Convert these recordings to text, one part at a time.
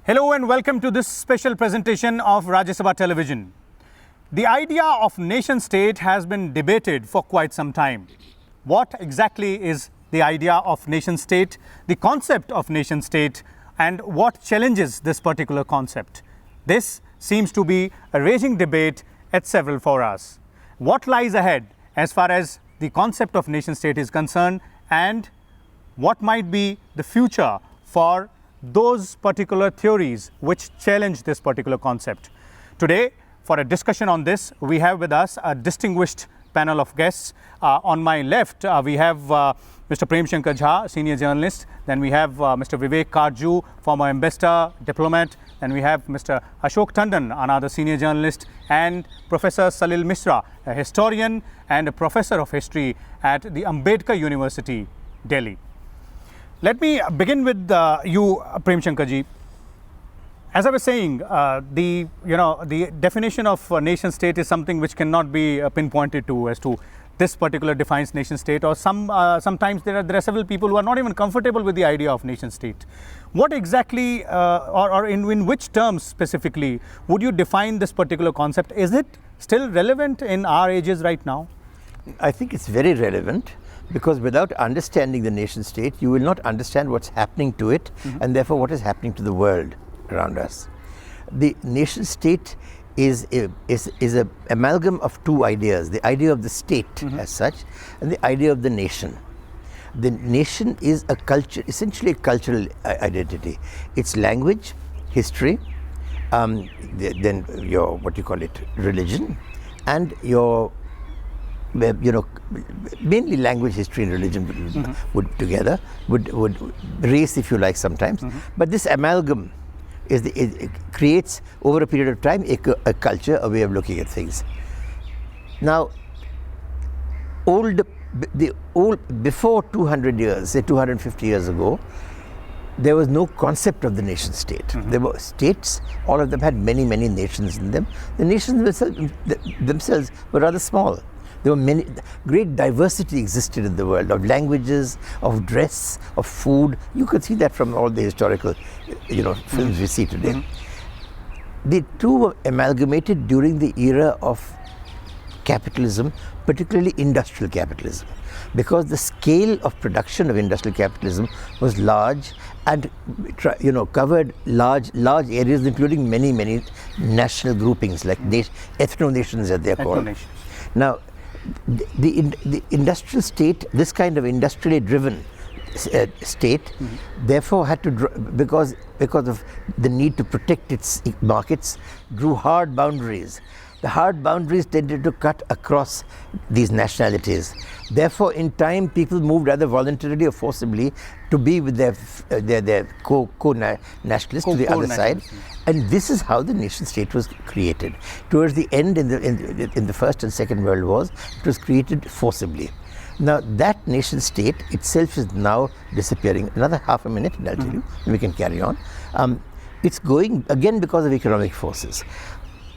Hello and welcome to this special presentation of Rajya Sabha Television. The idea of nation state has been debated for quite some time. What exactly is the idea of nation state, the concept of nation state, and what challenges this particular concept? This seems to be a raging debate at several forums. What lies ahead as far as the concept of nation state is concerned, and what might be the future for those particular theories which challenge this particular concept? Today, for a discussion on this, we have with us a distinguished panel of guests. On my left, we have Mr. Prem Shankar, senior journalist. Then we have Mr. Vivek Katju, former ambassador, diplomat. Then we have Mr. Ashok Tandon, another senior journalist, and Professor Salil Misra, a historian and a professor of history at the Ambedkar University, Delhi. Let me begin with you, Prem Shankarji. As I was saying, the definition of nation state is something which cannot be pinpointed to as to this particular defines nation state, or sometimes there are several people who are not even comfortable with the idea of nation state. What exactly, or in which terms specifically, would you define this particular concept? Is it still relevant in our ages right now? I think it's very relevant, because without understanding the nation state, you will not understand what's happening to it, and therefore what is happening to the world around us. The nation state is an amalgam of two ideas: the idea of the state as such, and the idea of the nation. The nation is a culture, essentially a cultural identity. It's language, history, then your religion, and your mainly language, history, and religion would together, would race, if you like, sometimes. But this amalgam it creates over a period of time a culture, a way of looking at things. Now, before 200 years, say 250 years ago, there was no concept of the nation state. There were states, all of them had many nations in them. The nations themselves were rather small. There were great diversity existed in the world, of languages, of dress, of food. You could see that from all the historical, films we see today. The two were amalgamated during the era of capitalism, particularly industrial capitalism, because the scale of production of industrial capitalism was large and covered large areas, including many national groupings, like ethno-nations as they are called. Now, the industrial state, this kind of industrially driven state, therefore had to, because of the need to protect its markets, drew hard boundaries. The hard boundaries tended to cut across these nationalities. Therefore, in time, people moved either voluntarily or forcibly to be with their co-nationalists to the other side. And this is how the nation state was created. Towards the end, in the First and Second World Wars, it was created forcibly. Now, that nation state itself is now disappearing. Another half a minute and I'll tell you, and we can carry on. It's going, again, because of economic forces.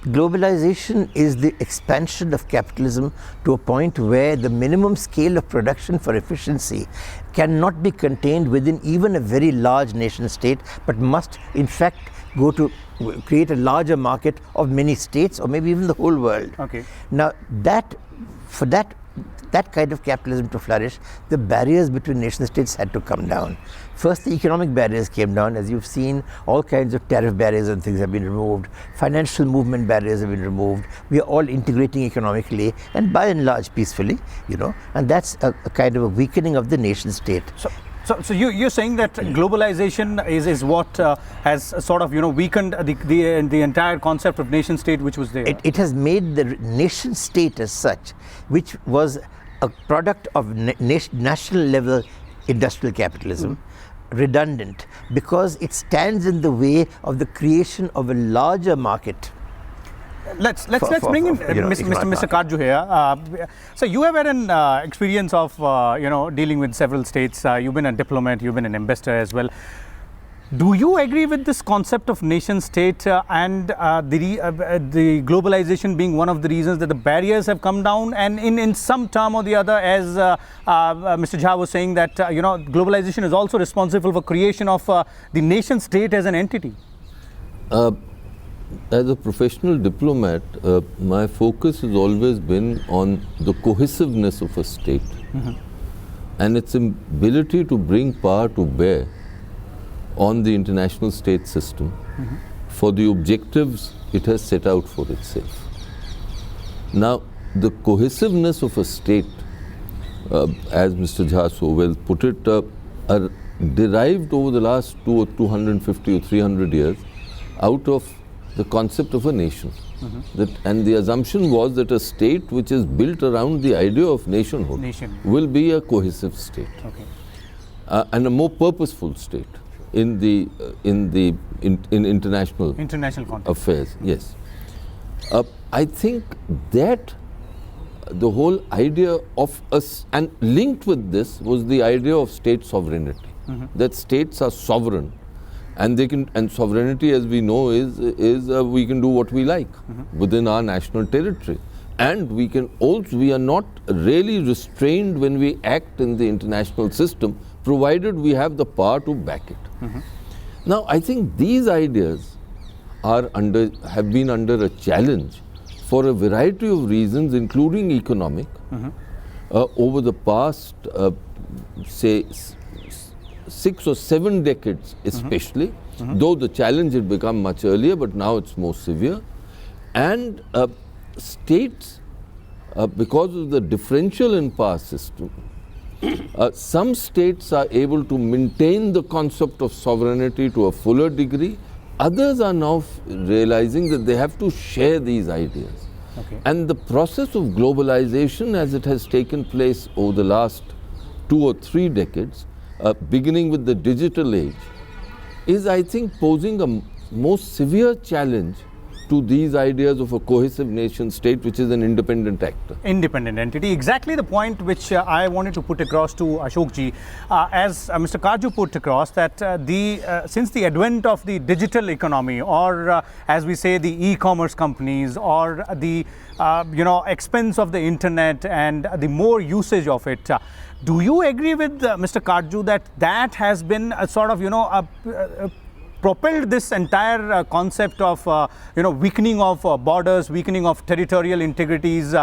Globalization is the expansion of capitalism to a point where the minimum scale of production for efficiency cannot be contained within even a very large nation state, but must in fact go to create a larger market of many states, or maybe even the whole world. Okay. Now, for that kind of capitalism to flourish, the barriers between nation states had to come down. First, the economic barriers came down. As you've seen, all kinds of tariff barriers and things have been removed. Financial movement barriers have been removed. We are all integrating economically, and by and large peacefully, and that's a kind of a weakening of the nation state. So you're saying that globalization is what has sort of weakened the entire concept of nation state which was there. It has made the nation state as such, which was a product of national level industrial capitalism, redundant, because it stands in the way of the creation of a larger market. Let's bring in Mr. Katju here. So you have had an experience of dealing with several states. You've been a diplomat, you've been an ambassador as well. Do you agree with this concept of nation state and the globalization being one of the reasons that the barriers have come down, and in some term or the other, as Mr. Jha was saying, that globalization is also responsible for creation of the nation state as an entity? as a professional diplomat, my focus has always been on the cohesiveness of a state and its ability to bring power to bear on the international state system for the objectives it has set out for itself. Now, the cohesiveness of a state, as Mr. Jha so well put it, are derived over the last 250 or 300 years out of the concept of a nation. And the assumption was that a state which is built around the idea of nationhood will be a cohesive state and a more purposeful state in international context. Affairs. Yes, I think that the whole idea of us, and linked with this was the idea of state sovereignty, that states are sovereign. And they can, and sovereignty, as we know, is we can do what we like within our national territory, and we are not really restrained when we act in the international system, provided we have the power to back it. Now, I think these ideas have been under a challenge for a variety of reasons, including economic, over the past, say, 6 or 7 decades especially, though the challenge had become much earlier, but now it's more severe. And states, because of the differential in power system, some states are able to maintain the concept of sovereignty to a fuller degree. Others are now realizing that they have to share these ideas. And the process of globalization, as it has taken place over the last 2 or 3 decades, beginning with the digital age, is, I think, posing a most severe challenge to these ideas of a cohesive nation state, which is an independent actor. Independent entity. Exactly the point which I wanted to put across to Ashok ji, as Mr. Katju put across, that since the advent of the digital economy, or as we say, the e-commerce companies, or the expense of the internet and the more usage of it, do you agree with Mr. Katju that has been a sort of propelled this entire concept of weakening of borders, weakening of territorial integrities,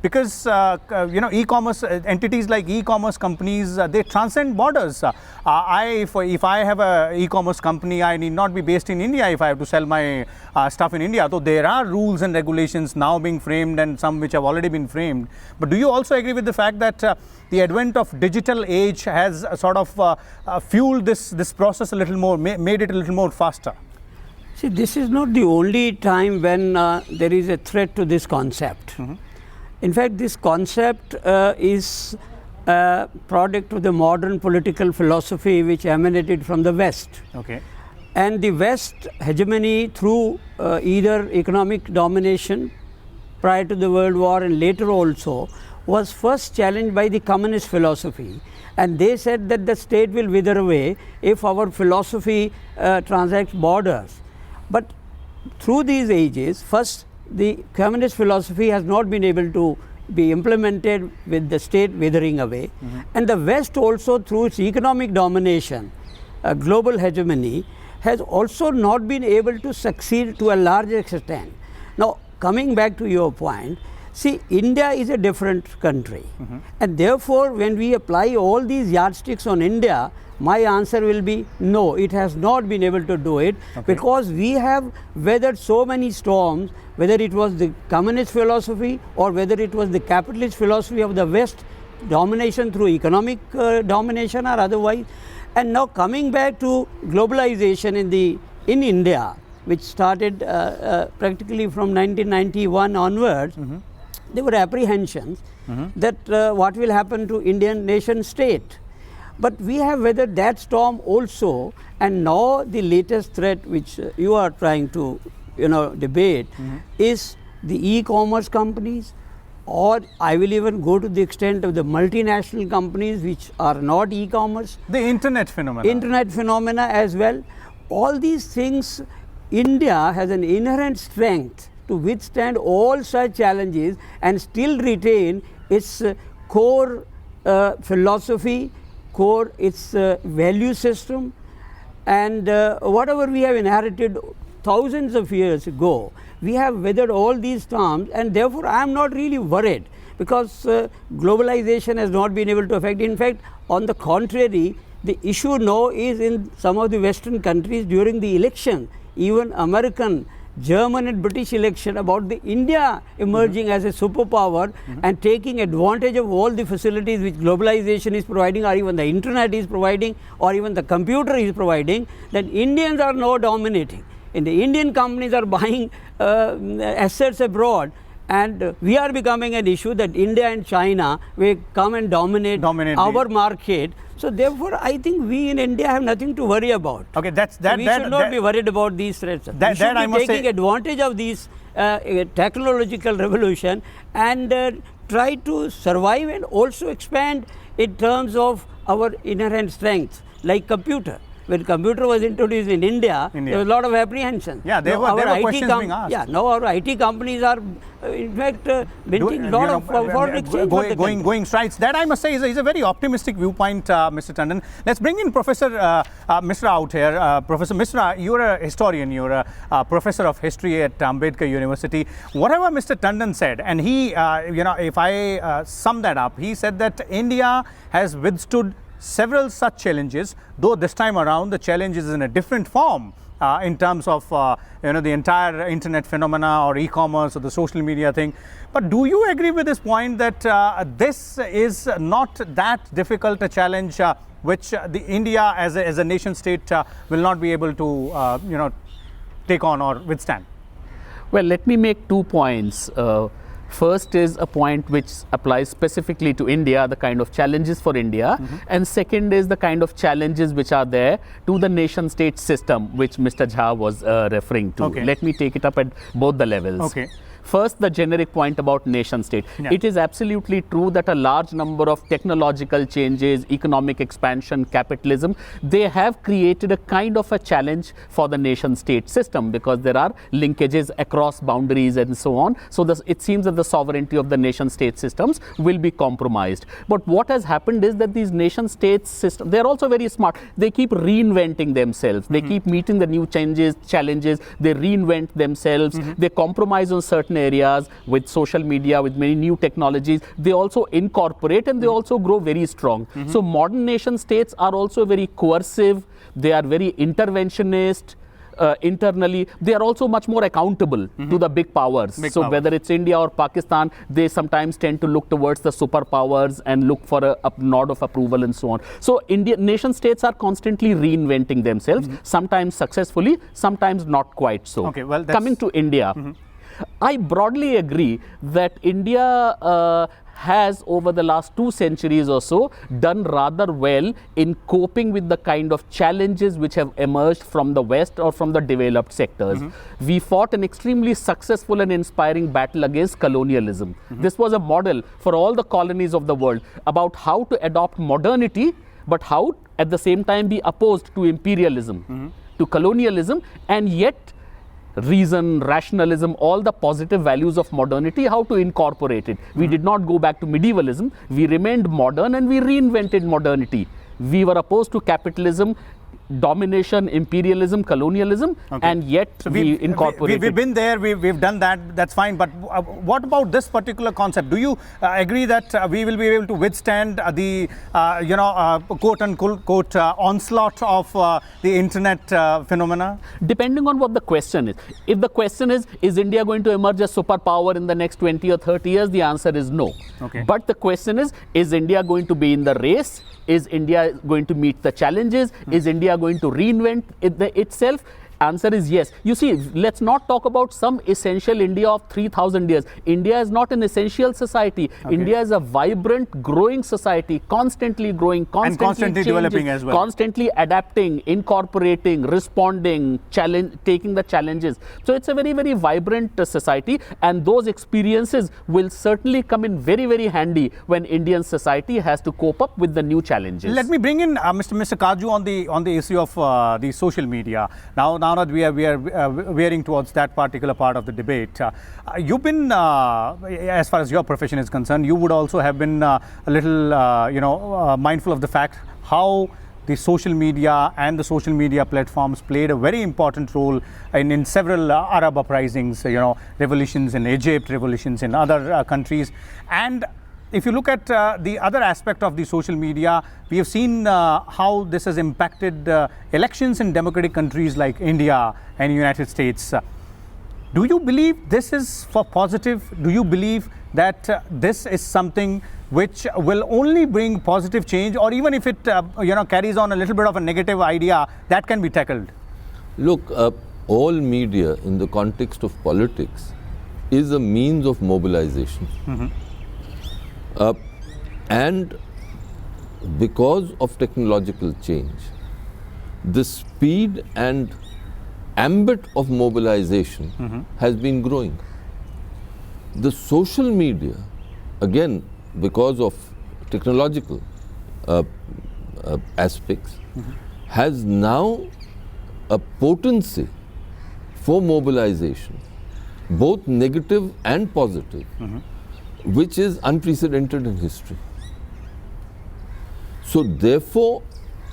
because e-commerce entities like e-commerce companies, they transcend borders. If I have a e-commerce company, I need not be based in India if I have to sell my stuff in India. So there are rules and regulations now being framed, and some which have already been framed. But do you also agree with the fact that the advent of digital age has sort of fueled this process a little more, made it a little more faster? See, this is not the only time when there is a threat to this concept. In fact, this concept is a product of the modern political philosophy which emanated from the West. And the West hegemony through either economic domination prior to the World War and later also was first challenged by the communist philosophy. And they said that the state will wither away if our philosophy transacts borders. But through these ages, first, the communist philosophy has not been able to be implemented with the state withering away. And the West also, through its economic domination, global hegemony, has also not been able to succeed to a large extent. Now, coming back to your point, see, India is a different country. And therefore, when we apply all these yardsticks on India, my answer will be no, it has not been able to do it, because we have weathered so many storms, whether it was the communist philosophy or whether it was the capitalist philosophy of the West, domination through economic domination or otherwise. And now coming back to globalization in India, which started practically from 1991 onwards, there were apprehensions that what will happen to Indian nation state. But we have weathered that storm also, and now the latest threat which you are trying to debate is the e-commerce companies, or I will even go to the extent of the multinational companies which are not e-commerce. The internet phenomena. Internet phenomena as well. All these things, India has an inherent strength to withstand all such challenges and still retain its core philosophy, its value system, and whatever we have inherited thousands of years ago. We have weathered all these storms, and therefore I am not really worried, because globalization has not been able to affect. In fact, on the contrary, the issue now is in some of the Western countries during the election, even American, German and British election, about the India emerging as a superpower and taking advantage of all the facilities which globalization is providing, or even the internet is providing, or even the computer is providing, that Indians are now dominating. And the Indian companies are buying assets abroad, and we are becoming an issue that India and China will come and dominate our market. So therefore, I think we in India have nothing to worry about. Okay, we should not be worried about these threats. We should be taking advantage of these technological revolution and try to survive and also expand in terms of our inherent strengths, like computer. When computer was introduced in India, there was a lot of apprehension. Yeah, there were questions being asked. Yeah, now our IT companies are, in fact, minting a lot of foreign exchange. Going strides. That, I must say, is a very optimistic viewpoint, Mr. Tandon. Let's bring in Professor Misra out here. Professor Misra, you're a historian. You're a professor of history at Ambedkar University. Whatever Mr. Tandon said, and he, if I sum that up, he said that India has withstood several such challenges, though this time around the challenge is in a different form in terms of the entire internet phenomena or e-commerce or the social media thing. But do you agree with this point that this is not that difficult a challenge which the India as a nation state will not be able to take on or withstand? Well, let me make 2 points. First is a point which applies specifically to India, the kind of challenges for India, and second is the kind of challenges which are there to the nation state system which Mr. Jha was referring to. Okay. Let me take it up at both the levels. Okay. First, the generic point about nation state. Yeah. It is absolutely true that a large number of technological changes, economic expansion, capitalism, they have created a kind of a challenge for the nation state system, because there are linkages across boundaries and so on. So it seems that the sovereignty of the nation state systems will be compromised. But what has happened is that these nation state systems, they are also very smart. They keep reinventing themselves. They keep meeting the new challenges. They reinvent themselves. They compromise on certain areas with social media, with many new technologies. They also incorporate and they also grow very strong. So modern nation states are also very coercive. They are very interventionist. Internally, they are also much more accountable to the big powers. Whether it's India or Pakistan, they sometimes tend to look towards the superpowers and look for a nod of approval and so on. So nation states are constantly reinventing themselves, sometimes successfully, sometimes not quite so. Okay, well, coming to India, I broadly agree that India has over the last 2 centuries or so done rather well in coping with the kind of challenges which have emerged from the West or from the developed sectors. We fought an extremely successful and inspiring battle against colonialism. This was a model for all the colonies of the world about how to adopt modernity, but how at the same time be opposed to imperialism, to colonialism, and yet reason, rationalism, all the positive values of modernity, how to incorporate it. We did not go back to medievalism. We remained modern and we reinvented modernity. We were opposed to capitalism, domination, imperialism, colonialism, and yet so we incorporated. We've been there, we've done that, that's fine. But what about this particular concept? Do you agree that we will be able to withstand the, quote unquote, onslaught of the internet phenomena? Depending on what the question is. If the question is India going to emerge as superpower in the next 20 or 30 years? The answer is no. Okay. But the question is India going to be in the race? Is India going to meet the challenges? Is India going to reinvent itself? Answer is yes. You see, let's not talk about some essential India of 3,000 years. India is not an essential society. Okay. India is a vibrant, growing society, constantly growing, constantly developing as well. Constantly adapting, incorporating, responding, taking the challenges. So it's a very, very vibrant society, and those experiences will certainly come in very, very handy when Indian society has to cope up with the new challenges. Let me bring in Mr. Katju on the issue of the social media. Now that we are veering towards that particular part of the debate, you've been, as far as your profession is concerned, you would also have been a little, mindful of the fact how the social media and the social media platforms played a very important role in several Arab uprisings, revolutions in Egypt, revolutions in other countries. And if you look at the other aspect of the social media, we have seen how this has impacted elections in democratic countries like India and United States. Do you believe this is for positive? Do you believe that this is something which will only bring positive change, or even if it carries on a little bit of a negative idea, that can be tackled? Look, all media in the context of politics is a means of mobilization. And because of technological change, the speed and ambit of mobilization has been growing. The social media, again, because of technological aspects, has now a potency for mobilization, both negative and positive, which is unprecedented in history. So therefore,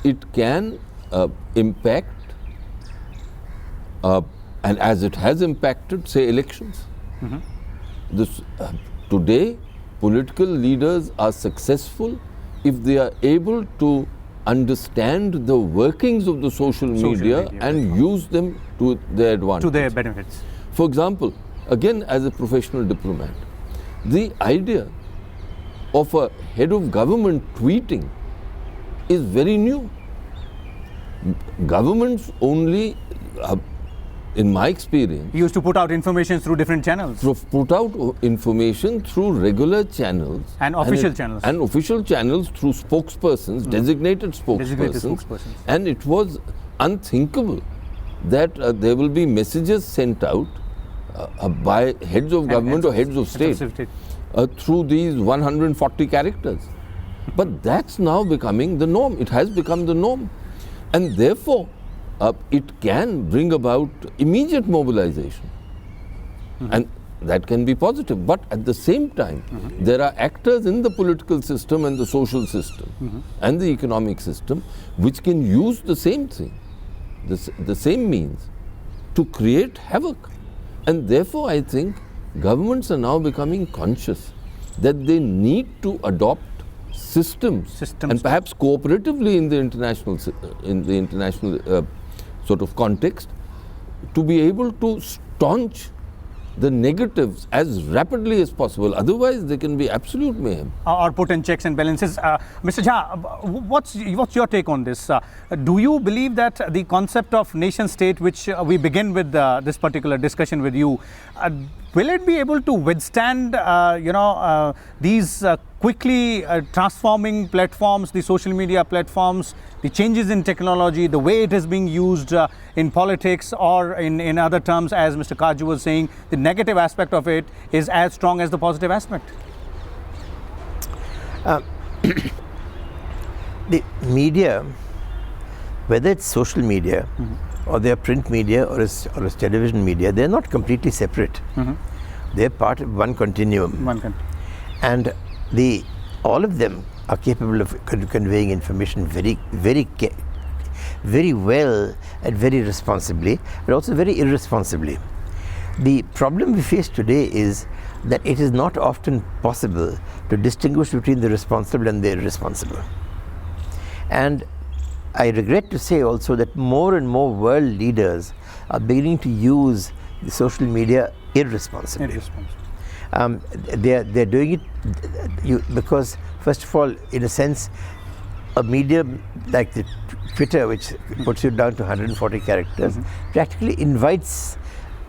it can impact, and as it has impacted, say, elections. Today, political leaders are successful if they are able to understand the workings of the social media and use them to their advantage. To their benefits. For example, again, as a professional diplomat, the idea of a head of government tweeting is very new. Governments only, in my experience, Used to put out information through different channels. put out information through regular channels. And official channels. And official channels through spokespersons, designated spokespersons. And it was unthinkable that there will be messages sent out by heads of government or heads of state through these 140 characters. But that's now becoming the norm. It has become the norm. And therefore, it can bring about immediate mobilization. And that can be positive. But at the same time, there are actors in the political system and the social system and the economic system which can use the same thing, the same means, to create havoc. And therefore, I think governments are now becoming conscious that they need to adopt systems and perhaps cooperatively in the international sort of context, to be able to staunch the negatives as rapidly as possible. Otherwise, there can be absolute mayhem. Or put in checks and balances. Mr. Jha, what's your take on this? Do you believe that the concept of nation state, which we begin with this particular discussion with you, will it be able to withstand these quickly transforming platforms, the social media platforms, the changes in technology, the way it is being used in politics, or in other terms, as Mr. Katju was saying, the negative aspect of it is as strong as the positive aspect? The media, whether it's social media or they're print media or it's television media, they're not completely separate. They're part of one continuum. And all of them are capable of conveying information very, very, very well and very responsibly, but also very irresponsibly. The problem we face today is that it is not often possible to distinguish between the responsible and the irresponsible. And I regret to say also that more and more world leaders are beginning to use the social media irresponsibly. They're doing it because, first of all, in a sense, a medium like the Twitter, which puts you down to 140 characters, practically invites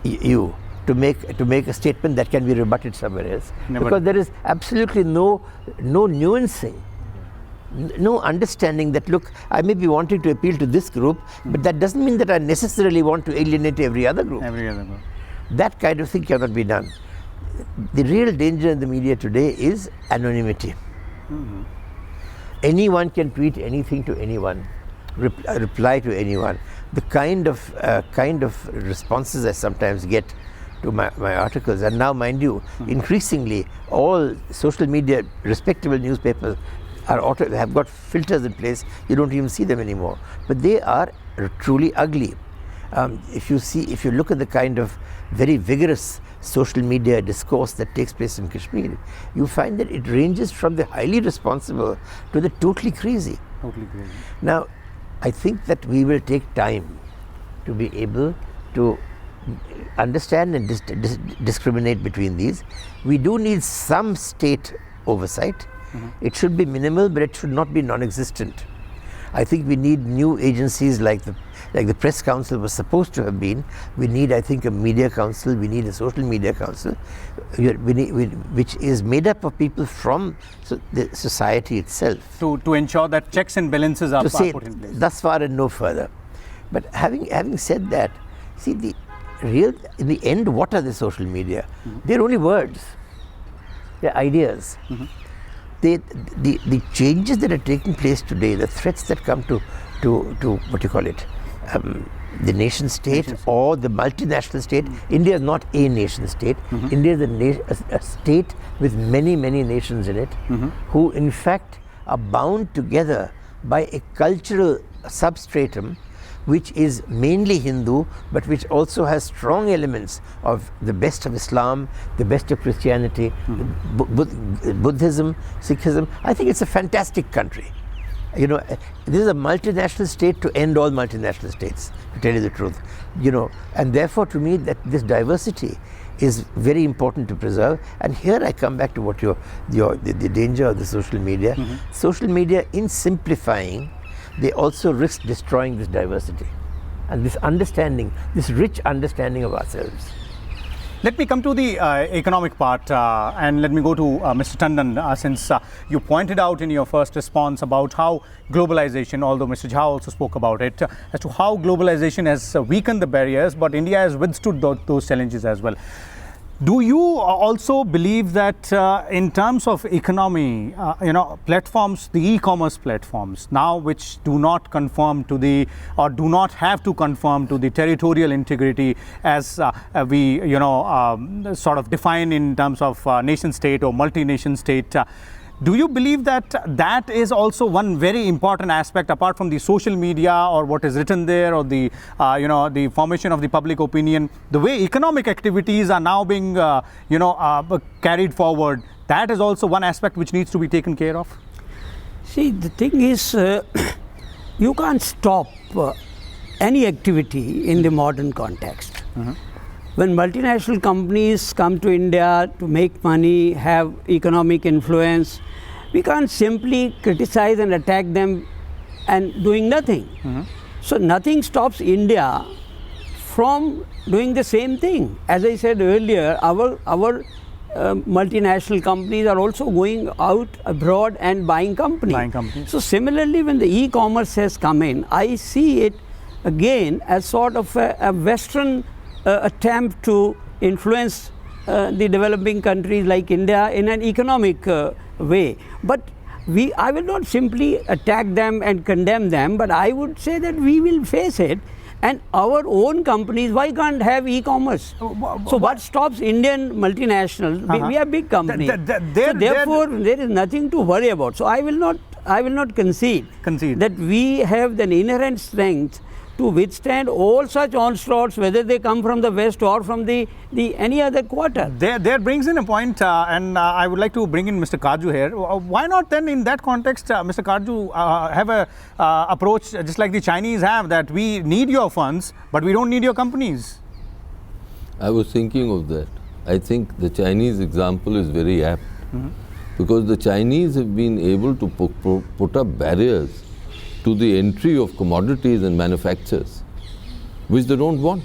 you to make a statement that can be rebutted somewhere else. Because there is absolutely no nuancing, no understanding that, look, I may be wanting to appeal to this group, but that doesn't mean that I necessarily want to alienate every other group. That kind of thing cannot be done. The real danger in the media today is anonymity. Anyone can tweet anything to anyone, reply to anyone. The kind of responses I sometimes get to my articles, and now, mind you, increasingly all social media, respectable newspapers have got filters in place. You don't even see them anymore. But they are truly ugly. If you look at the kind of very vigorous social media discourse that takes place in Kashmir, you find that it ranges from the highly responsible to the totally crazy. Totally crazy. Now, I think that we will take time to be able to understand and discriminate between these. We do need some state oversight. It should be minimal, but it should not be non-existent. I think we need new agencies like the Press Council was supposed to have been. We need, I think, a media council. We need a social media council, which is made up of people from the society itself. To ensure that checks and balances are put in place. Thus far and no further. But having said that, see, in the end, what are the social media? They're only words. They're ideas. The changes that are taking place today, the threats that come to what you call it, the nation state or the multinational state. India is not a nation state. India is a state with many nations in it, who in fact are bound together by a cultural substratum which is mainly Hindu, but which also has strong elements of the best of Islam, the best of Christianity, Buddhism, Sikhism. I think it's a fantastic country. You know, this is a multinational state to end all multinational states, to tell you the truth. You know, and therefore to me that this diversity is very important to preserve. And here I come back to what the danger of the social media. Social media, in simplifying, they also risk destroying this diversity and this understanding, this rich understanding of ourselves. Let me come to the economic part and let me go to Mr. Tandon, since you pointed out in your first response about how globalization, although Mr. Jha also spoke about it, as to how globalization has weakened the barriers, but India has withstood those challenges as well. Do you also believe that in terms of economy, platforms, the e-commerce platforms now which do not conform to or do not have to conform to the territorial integrity as we, sort of define in terms of nation state or multi-nation state, do you believe that that is also one very important aspect apart from the social media or what is written there or the, the formation of the public opinion, the way economic activities are now being, carried forward, that is also one aspect which needs to be taken care of? See, the thing is, you can't stop any activity in the modern context. When multinational companies come to India to make money, have economic influence, we can't simply criticize and attack them and doing nothing. So nothing stops India from doing the same thing. As I said earlier, our multinational companies are also going out abroad and buying companies. So similarly, when the e-commerce has come in, I see it again as sort of a Western attempt to influence the developing countries like India in an economic way. But I will not simply attack them and condemn them, but I would say that we will face it. And our own companies, why can't have e-commerce? So what stops Indian multinationals? We are big companies. So therefore, there is nothing to worry about. So I will not concede that we have the inherent strength to withstand all such onslaughts, whether they come from the West or from the any other quarter. There brings in a point, and I would like to bring in Mr. Katju here. Why not then, in that context, Mr. Katju, have a approach just like the Chinese have, that we need your funds, but we don't need your companies? I was thinking of that. I think the Chinese example is very apt, because the Chinese have been able to put up barriers to the entry of commodities and manufactures, which they don't want.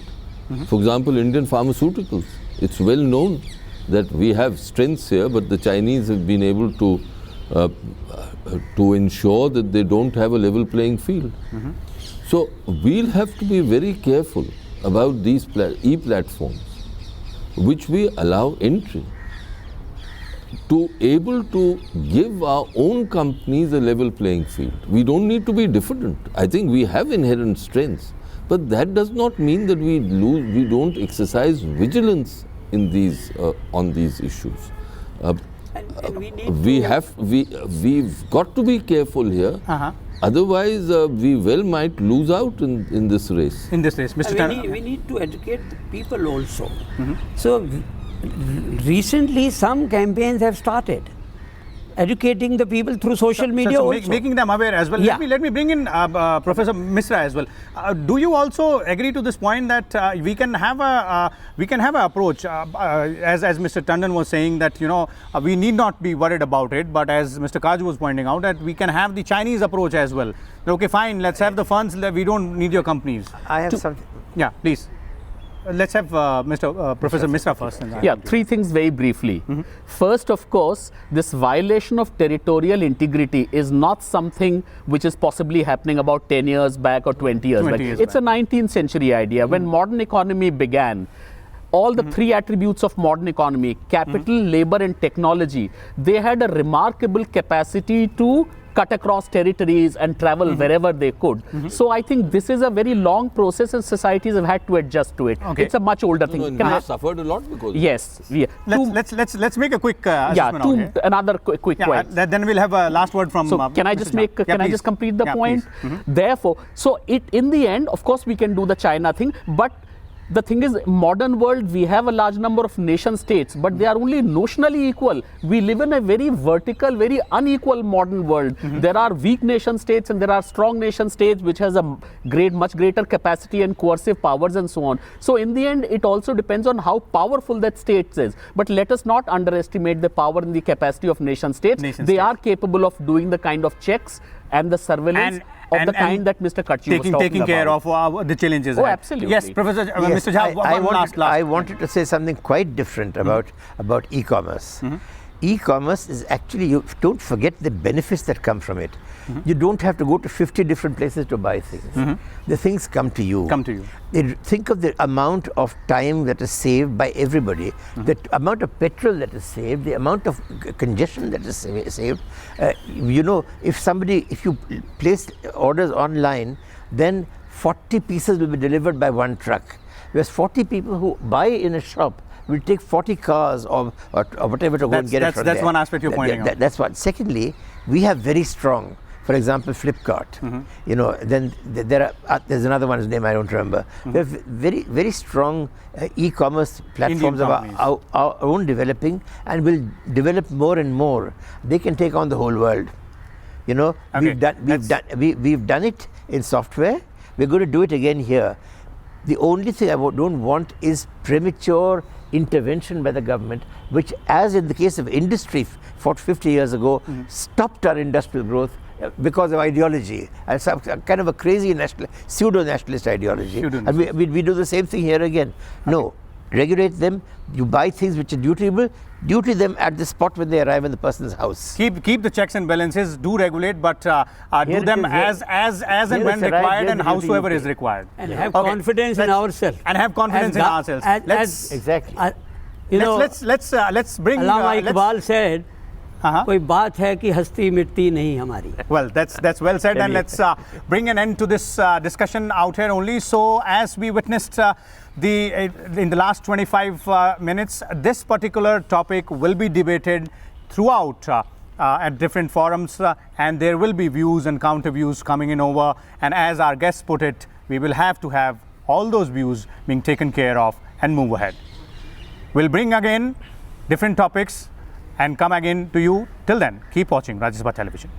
For example, Indian pharmaceuticals. It's well known that we have strengths here, but the Chinese have been able to ensure that they don't have a level playing field. So we'll have to be very careful about these e-platforms, which we allow entry, to able to give our own companies a level playing field. We don't need to be diffident. I think we have inherent strengths, but that does not mean that we don't exercise vigilance in these on these issues. And we've got to be careful here. Otherwise, we might lose out in this race. In this race, Mr. Tandon. We need to educate the people also. So recently, some campaigns have started educating the people through social media also. Making them aware as well. Yeah. Let me bring in Professor Misra as well. Do you also agree to this point that we can have an approach, as Mr. Tandon was saying, that we need not be worried about it, but as Mr. Katju was pointing out, that we can have the Chinese approach as well. Okay, fine, let's have the funds. We don't need your companies. I have something. Yeah, please. Let's have Professor Misra first. Yeah, three things very briefly. First, of course, this violation of territorial integrity is not something which is possibly happening about 10 years back or 20 years back. It's a 19th century idea. When modern economy began, all the three attributes of modern economy, capital, labor and technology, they had a remarkable capacity to cut across territories and travel wherever they could. So I think this is a very long process and societies have had to adjust to it. Okay. It's a much older thing. We have suffered a lot because Yes. Let's make a quick assessment out here. Another quick point. Then we'll have a last word from. So can I just make? Can I just complete the point? Therefore, so in the end, of course, we can do the China thing, but the thing is, modern world, we have a large number of nation states, but they are only notionally equal. We live in a very vertical, very unequal modern world. There are weak nation states and there are strong nation states which has a much greater capacity and coercive powers and so on. So in the end, it also depends on how powerful that state is. But let us not underestimate the power and the capacity of nation states. They are capable of doing the kind of checks and the surveillance of the kind that Mr. Katju was talking taking care about. of the challenges. Oh, ahead. absolutely. Yes, Professor, Mr. Jha, I wanted to say something quite different about e-commerce. E-commerce is actually, you don't forget the benefits that come from it. You don't have to go to 50 different places to buy things. The things come to you. Think of the amount of time that is saved by everybody, the amount of petrol that is saved, the amount of congestion that is saved. If you place orders online, then 40 pieces will be delivered by one truck. Whereas 40 people who buy in a shop will take 40 cars or whatever to go and get it from there. That's one aspect you're pointing out. That's one. Secondly, we have very strong, for example, Flipkart. Then there's another one whose name I don't remember. We have very, very strong e-commerce platforms of our own developing and will develop more and more. They can take on the whole world. We've done it in software. We're going to do it again here. The only thing I don't want is premature intervention by the government, which, as in the case of industry 50 years ago, stopped our industrial growth because of ideology. And some kind of a crazy pseudo-nationalist ideology. And we do the same thing here again. No, regulate them. You buy things which are duty them at the spot when they arrive in the person's house. Keep the checks and balances. Do regulate, but do them as and when required and howsoever is required. And have confidence in ourselves. And have confidence in ourselves. Exactly. Let's bring. Allama Iqbal said, कोई बात है कि हस्ती मिटती नहीं हमारी. Well, that's well said, and let's bring an end to this discussion out here only. So, as we witnessed in the last 25 minutes, this particular topic will be debated throughout at different forums, and there will be views and counter views coming in over. And as our guests put it, we will have to have all those views being taken care of and move ahead. We'll bring again different topics and come again to you. Till then, keep watching Rajya Sabha Television.